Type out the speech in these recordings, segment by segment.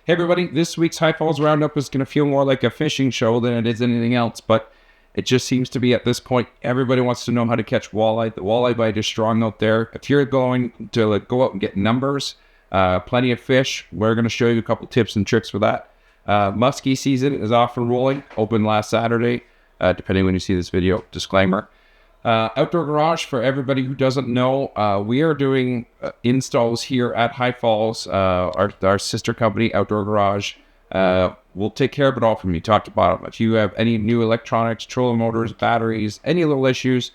Hey everybody, this week's High Falls Roundup is going to feel more like a fishing show than it is anything else, but it just seems to be at this point, everybody wants to know how to catch walleye. The walleye bite is strong out there. If you're going to go out and get numbers, plenty of fish, we're going to show you a couple tips and tricks for that. Muskie season is off and rolling, opened last Saturday, depending when you see this video, disclaimer. Outdoor Garage, for everybody who doesn't know, we are doing installs here at High Falls. Our sister company, Outdoor Garage, will take care of it all from you, top to bottom. If you have any new electronics, trolling motors, batteries, any little issues,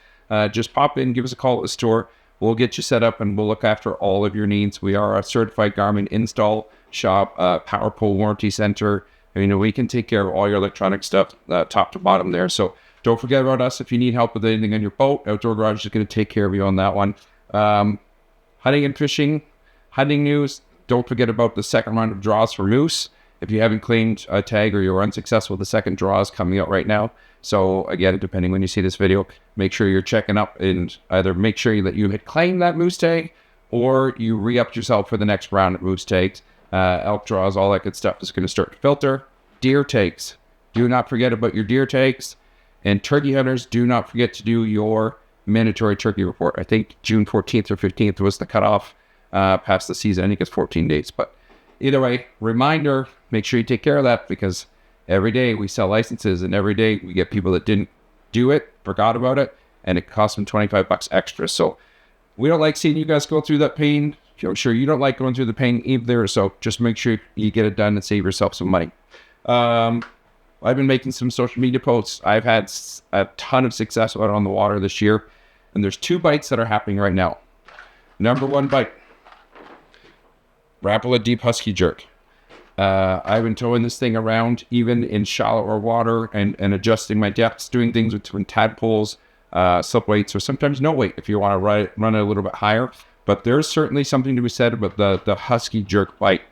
just pop in, give us a call at the store. We'll get you set up and we'll look after all of your needs. We are a certified Garmin install shop, power pole warranty center. We can take care of all your electronic stuff, top to bottom there. So don't forget about us if you need help with anything on your boat. Outdoor Garage is going to take care of you on that one. Hunting and fishing, hunting news. Don't forget about the second round of draws for moose. If you haven't claimed a tag or you're unsuccessful, the second draw is coming out right now. So again, depending when you see this video, make sure you're checking up and either make sure that you had claimed that moose tag or you re-upped yourself for the next round of moose tags. Elk draws, all that good stuff is going to start to filter. Deer tags. Do not forget about your deer tags. And turkey hunters, do not forget to do your mandatory turkey report. I think June 14th or 15th was the cutoff past the season. I think it's 14 days. But either way, reminder, make sure you take care of that because every day we sell licenses and every day we get people that didn't do it, forgot about it, and it costs them $25 extra. So we don't like seeing you guys go through that pain. I'm sure you don't like going through the pain either. So just make sure you get it done and save yourself some money. I've been making some social media posts. I've had a ton of success out on the water this year. And there's two bites that are happening right now. Number one bite. Rapala Deep Husky Jerk. I've been towing this thing around even in shallower water and adjusting my depths, doing things between tadpoles, slip weights, or sometimes no weight if you want to run it a little bit higher. But there's certainly something to be said about the Husky Jerk bite.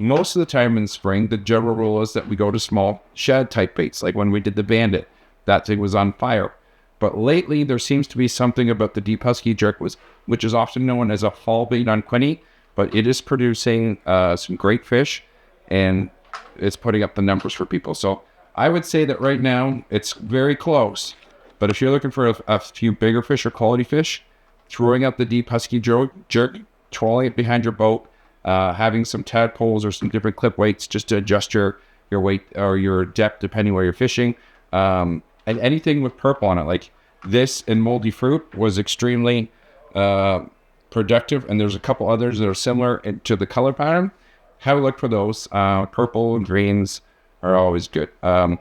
Most of the time in spring, the general rule is that we go to small shad type baits, like when we did the Bandit. That thing was on fire. But lately, there seems to be something about the Deep Husky Jerk, which is often known as a fall bait on Quinte, but it is producing some great fish, and it's putting up the numbers for people. So I would say that right now, it's very close. But if you're looking for a few bigger fish or quality fish, throwing out the Deep Husky Jerk, trolling it behind your boat, having some tadpoles or some different clip weights just to adjust your weight or your depth depending where you're fishing. And anything with purple on it, like this and moldy fruit, was extremely productive. And there's a couple others that are similar to the color pattern. Have a look for those. Purple and greens are always good. I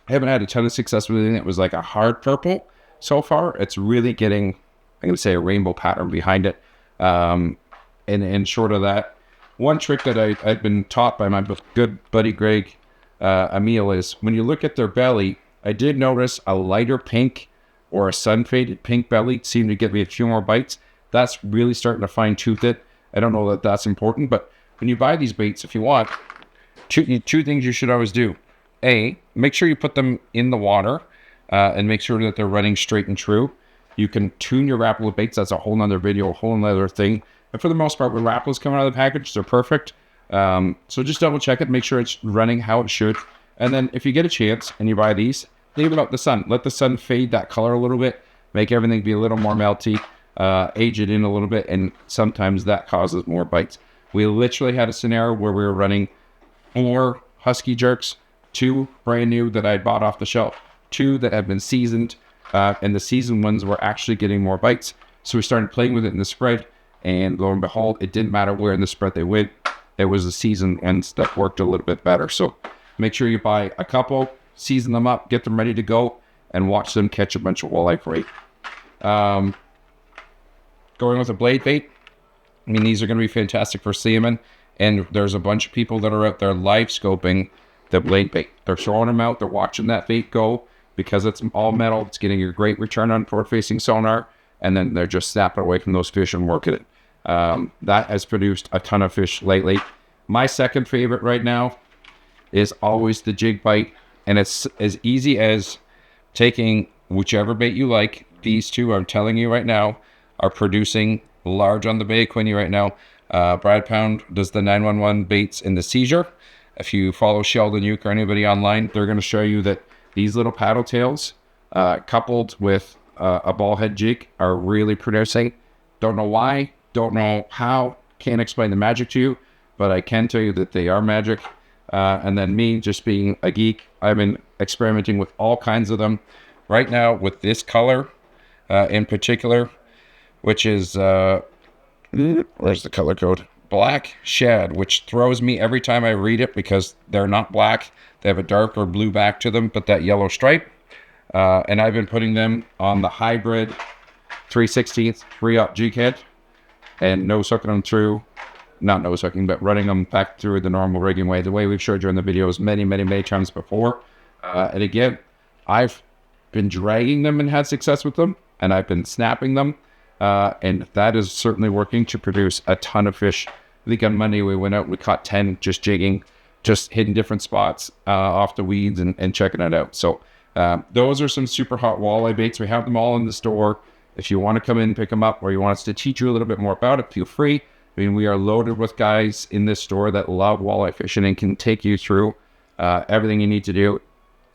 haven't had a ton of success with anything that was like a hard purple so far. It's really getting, I'm going to say, a rainbow pattern behind it. And short of that, one trick that I've been taught by my good buddy Greg Emil is when you look at their belly, I did notice a lighter pink or a sun-faded pink belly seemed to give me a few more bites. That's really starting to fine-tooth it. I don't know that that's important, but when you buy these baits, if you want, two things you should always do. A, make sure you put them in the water and make sure that they're running straight and true. You can tune your Rapala baits. That's a whole nother video, a whole nother thing. But for the most part, when Rapalas coming out of the package, they're perfect. So just double check it, make sure it's running how it should. And then if you get a chance and you buy these, leave it out in the sun. Let the sun fade that color a little bit, make everything be a little more melty, age it in a little bit, and sometimes that causes more bites. We literally had a scenario where we were running 4 Husky Jerks, 2 brand new that I bought off the shelf, 2 that had been seasoned, and the seasoned ones were actually getting more bites. So we started playing with it in the spread. And lo and behold, it didn't matter where in the spread they went. It was the season and stuff worked a little bit better. So make sure you buy a couple, season them up, get them ready to go, and watch them catch a bunch of walleye for you. Going with a blade bait. I mean, these are going to be fantastic for salmon. And there's a bunch of people that are out there live scoping the blade bait. They're throwing them out. They're watching that bait go because it's all metal. It's getting a great return on forward-facing sonar. And then they're just snapping away from those fish and working it. That has produced a ton of fish lately. My second favorite right now is always the jig bite. And it's as easy as taking whichever bait you like. These two, I'm telling you right now, are producing large on the Bay of Quinte right now. Brad Pound does the 911 baits in the seizure. If you follow Sheldon Uke or anybody online, they're going to show you that these little paddle tails, coupled with a ball head jig, are really producing. Don't know why, don't know how, can't explain the magic to you, but I can tell you that they are magic. And then me, just being a geek, I've been experimenting with all kinds of them. Right now, with this color in particular, which is, where's the color code? Black shad, which throws me every time I read it because they're not black. They have a dark or blue back to them, but that yellow stripe. And I've been putting them on the hybrid 3/16 3/0 jig head and no sucking them through. Not no sucking, but running them back through the normal rigging way, the way we've showed you in the videos many times before. And again, I've been dragging them and had success with them, and I've been snapping them, and that is certainly working to produce a ton of fish. I think on Monday we went out, we caught 10 just jigging, just hitting different spots off the weeds and checking it out. So those are some super hot walleye baits. We have them all in the store. If you want to come in and pick them up, or you want us to teach you a little bit more about it, feel free. I mean, we are loaded with guys in this store that love walleye fishing and can take you through everything you need to do,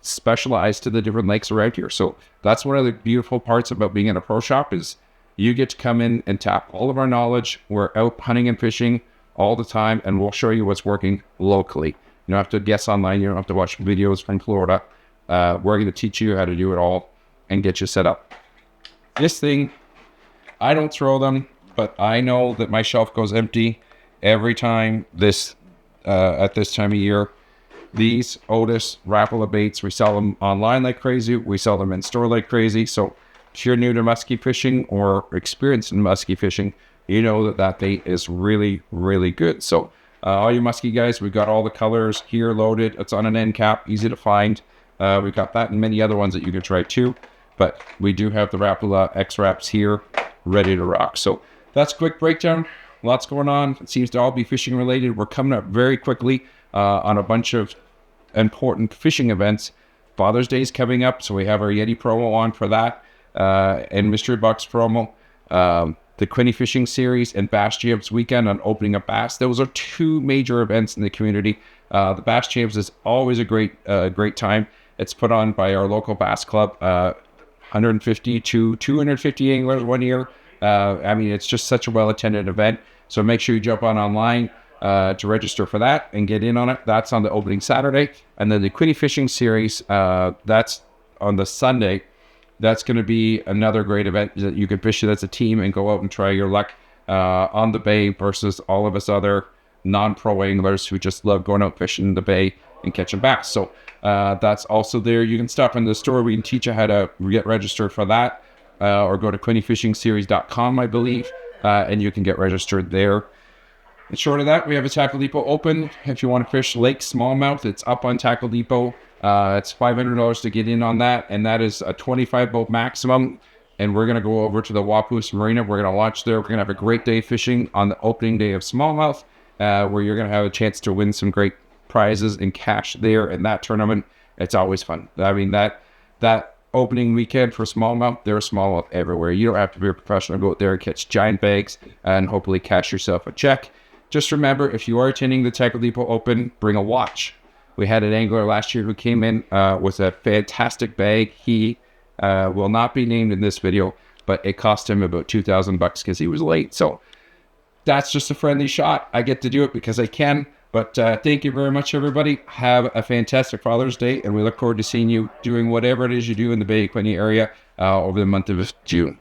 specialized to the different lakes around here. So that's one of the beautiful parts about being in a pro shop is you get to come in and tap all of our knowledge. We're out hunting and fishing all the time, and we'll show you what's working locally. You don't have to guess online. You don't have to watch videos from Florida. We're going to teach you how to do it all and get you set up. This thing, I don't throw them, but I know that my shelf goes empty every time this at this time of year. These Otis Rapala baits, we sell them online like crazy. We sell them in store like crazy. So if you're new to muskie fishing or experienced in muskie fishing, you know that that bait is really good. So all you muskie guys, we've got all the colors here loaded. It's on an end cap, easy to find. We've got that and many other ones that you can try too. But we do have the Rapala X-Raps here ready to rock. So that's a quick breakdown. Lots going on. It seems to all be fishing related. We're coming up very quickly on a bunch of important fishing events. Father's Day is coming up, so we have our Yeti promo on for that, and Mystery Box promo. The Quinte Fishing Series and Bass Champs weekend on opening of bass. Those are two major events in the community. The Bass Champs is always a great time. It's put on by our local bass club. 150 to 250 anglers one year. I mean, it's just such a well-attended event. So make sure you jump online to register for that and get in on it. That's on the opening Saturday. And then the Quinte Fishing Series, that's on the Sunday. That's going to be another great event that you can fish it as a team and go out and try your luck on the bay versus all of us other non-pro anglers who just love going out fishing in the bay and catching bass. So that's also there. You can stop in the store. We can teach you how to get registered for that. Or go to QuinteFishingSeries.com, I believe, and you can get registered there. And short of that, we have a Tackle Depot open. If you want to fish Lake Smallmouth, it's up on Tackle Depot. It's $500 to get in on that, and that is a 25 boat maximum. And we're going to go over to the Wapoos Marina. We're going to launch there. We're going to have a great day fishing on the opening day of Smallmouth, where you're going to have a chance to win some great prizes and cash there in that tournament. It's always fun. I mean, that opening weekend for smallmouth, there's smallmouth everywhere. You don't have to be a professional to go out there and catch giant bags and hopefully cash yourself a check. Just remember, if you are attending the Tackle Depot Open, bring a watch. We had an angler last year who came in with a fantastic bag. He will not be named in this video, but it cost him about $2,000 because he was late. So that's just a friendly shot. I get to do it because I can. But thank you very much, everybody. Have a fantastic Father's Day, and we look forward to seeing you doing whatever it is you do in the Bay Quinte area over the month of June.